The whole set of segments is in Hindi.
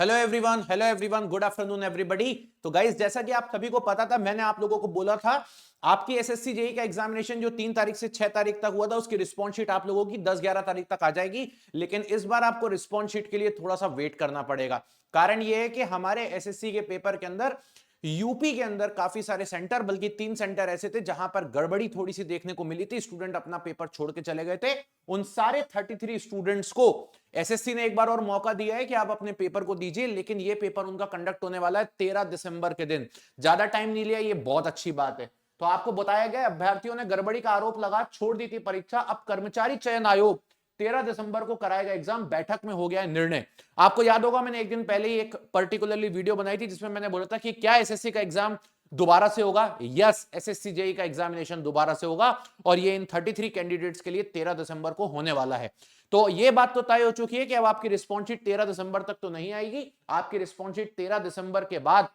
Hello everyone, good afternoon everybody. तो गाइस, जैसा कि आप सभी को पता था, मैंने आप लोगों को बोला था आपकी एसएससी जेई का एग्जामिनेशन जो 3 तारीख से 6 तारीख तक हुआ था, उसकी रिस्पॉन्स शीट आप लोगों की 10-11 तारीख तक आ जाएगी। लेकिन इस बार आपको रिस्पॉन्स शीट के लिए थोड़ा सा वेट करना पड़ेगा। कारण यह है कि हमारे एसएससी के पेपर के अंदर यूपी के अंदर काफी सारे सेंटर, बल्कि 3 सेंटर ऐसे थे जहां पर गड़बड़ी थोड़ी सी देखने को मिली थी। स्टूडेंट अपना पेपर छोड़ के चले गए थे। उन सारे 33 स्टूडेंट्स को एसएससी ने एक बार और मौका दिया है कि आप अपने पेपर को दीजिए, लेकिन यह पेपर उनका कंडक्ट होने वाला है 13 दिसंबर के दिन। ज्यादा टाइम नहीं लिया, यह बहुत अच्छी बात है। तो आपको बताया गया, अभ्यर्थियों ने गड़बड़ी का आरोप लगा छोड़ दी थी परीक्षा। अब कर्मचारी चयन आयोग 13 दिसंबर को कराएगा एग्जाम। बैठक में हो गया है निर्णय। आपको याद होगा, मैंने एक दिन पहले ही एक पर्टिकुलरली वीडियो बनाई थी जिसमें मैंने बोला था कि क्या एसएससी का एग्जाम दोबारा से होगा। यस, एसएससी जेई का एग्जामिनेशन दोबारा से होगा और ये इन 33 कैंडिडेट्स के लिए 13 दिसंबर को होने वाला है। तो ये बात तो तय हो चुकी है कि अब आपकी रिस्पॉन्स शीट 13 दिसंबर तक तो नहीं आएगी। आपकी रिस्पॉन्स शीट 13 दिसंबर के बाद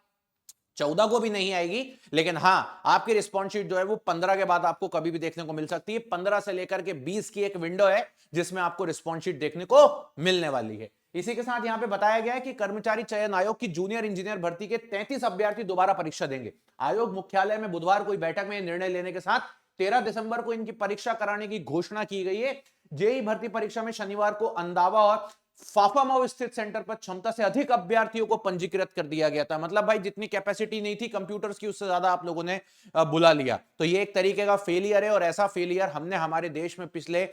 14 को भी नहीं आएगी। लेकिन हां, आपकी रिस्पॉन्स शीट जो है वो 15 के बाद आपको कभी भी देखने को मिल सकती है। 15 से लेकर के 20 की एक विंडो है जिसमें आपको रिस्पॉन्स शीट देखने को मिलने वाली है। इसी के साथ यहां पे बताया गया है कि कर्मचारी चयन आयोग की जूनियर इंजीनियर भर्ती के 33 अभ्यर्थी दोबारा परीक्षा देंगे। आयोग मुख्यालय में बुधवार को बैठक में निर्णय लेने के साथ 13 दिसंबर को इनकी परीक्षा कराने की घोषणा की गई है। जेई भर्ती परीक्षा में शनिवार को अंदावा और फाफामाओ स्थित सेंटर पर क्षमता से अधिक अभ्यर्थियों को पंजीकृत कर दिया गया था। मतलब भाई, जितनी कैपेसिटी नहीं थी कंप्यूटर्स की, उससे ज्यादा आप लोगों ने बुला लिया। तो ये एक तरीके का फेलियर है, और ऐसा फेलियर हमने हमारे देश में पिछले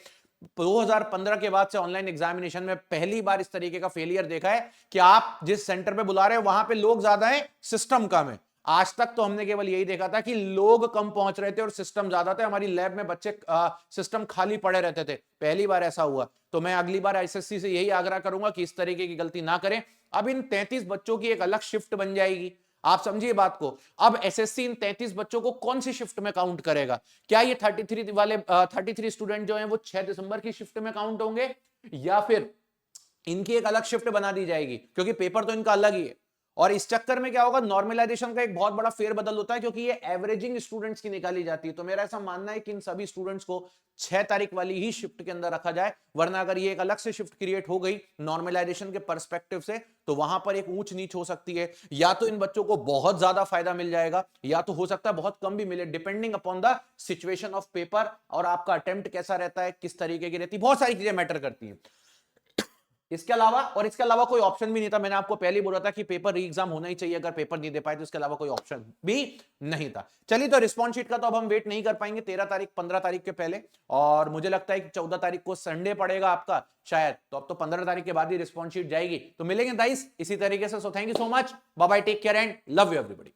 2015 के बाद से ऑनलाइन एग्जामिनेशन में पहली बार इस तरीके का फेलियर देखा है कि आप जिस सेंटर पे बुला रहे हो वहां पे लोग ज्यादा हैं, सिस्टम कम है। आज तक तो हमने केवल यही देखा था कि लोग कम पहुंच रहे थे और सिस्टम ज्यादा थे। हमारी लैब में बच्चे सिस्टम खाली पड़े रहते थे। पहली बार ऐसा हुआ। तो मैं अगली बार एसएससी से यही आग्रह करूंगा कि इस तरीके की गलती ना करें। अब इन 33 बच्चों की एक अलग शिफ्ट बन जाएगी। आप समझिए बात को। अब एसएससी इन 33 बच्चों को कौन सी शिफ्ट में काउंट करेगा? क्या ये 33 स्टूडेंट जो हैं वो 6 दिसंबर की शिफ्ट में काउंट होंगे, या फिर इनकी एक अलग शिफ्ट बना दी जाएगी? क्योंकि पेपर तो इनका अलग ही है। और इस चक्कर में क्या होगा, नॉर्मलाइजेशन का एक बहुत बड़ा फेरबदल होता है, क्योंकि ये एवरेजिंग स्टूडेंट्स की निकाली जाती है। तो मेरा ऐसा मानना है कि इन सभी स्टूडेंट्स को 6 तारीख वाली ही शिफ्ट के अंदर रखा जाए। वरना अगर ये एक अलग से शिफ्ट क्रिएट हो गई नॉर्मलाइजेशन के पर्सपेक्टिव से, तो वहां पर एक ऊंच नीच हो सकती है। या तो इन बच्चों को बहुत ज्यादा फायदा मिल जाएगा, या तो हो सकता है बहुत कम भी मिले, depending upon the situation of paper और आपका अटेम्प्ट कैसा रहता है, किस तरीके की रहती है। बहुत सारी चीजें मैटर करती हैं। इसके अलावा कोई ऑप्शन भी नहीं था। मैंने आपको पहले ही बोला था कि पेपर री एग्जाम होना ही चाहिए। अगर पेपर नहीं दे पाए तो इसके अलावा कोई ऑप्शन भी नहीं था। चलिए, तो रिस्पॉन्स शीट का तो अब हम वेट नहीं कर पाएंगे 13 तारीख 15 तारीख के पहले। और मुझे लगता है कि 14 तारीख को संडे पड़ेगा आपका शायद। तो अब तो 15 तारीख के बाद ही रिस्पॉन्स शीट जाएगी। तो मिलेंगे गाइस इसी तरीके से। So thank you so much, bye bye, take care and love you everybody.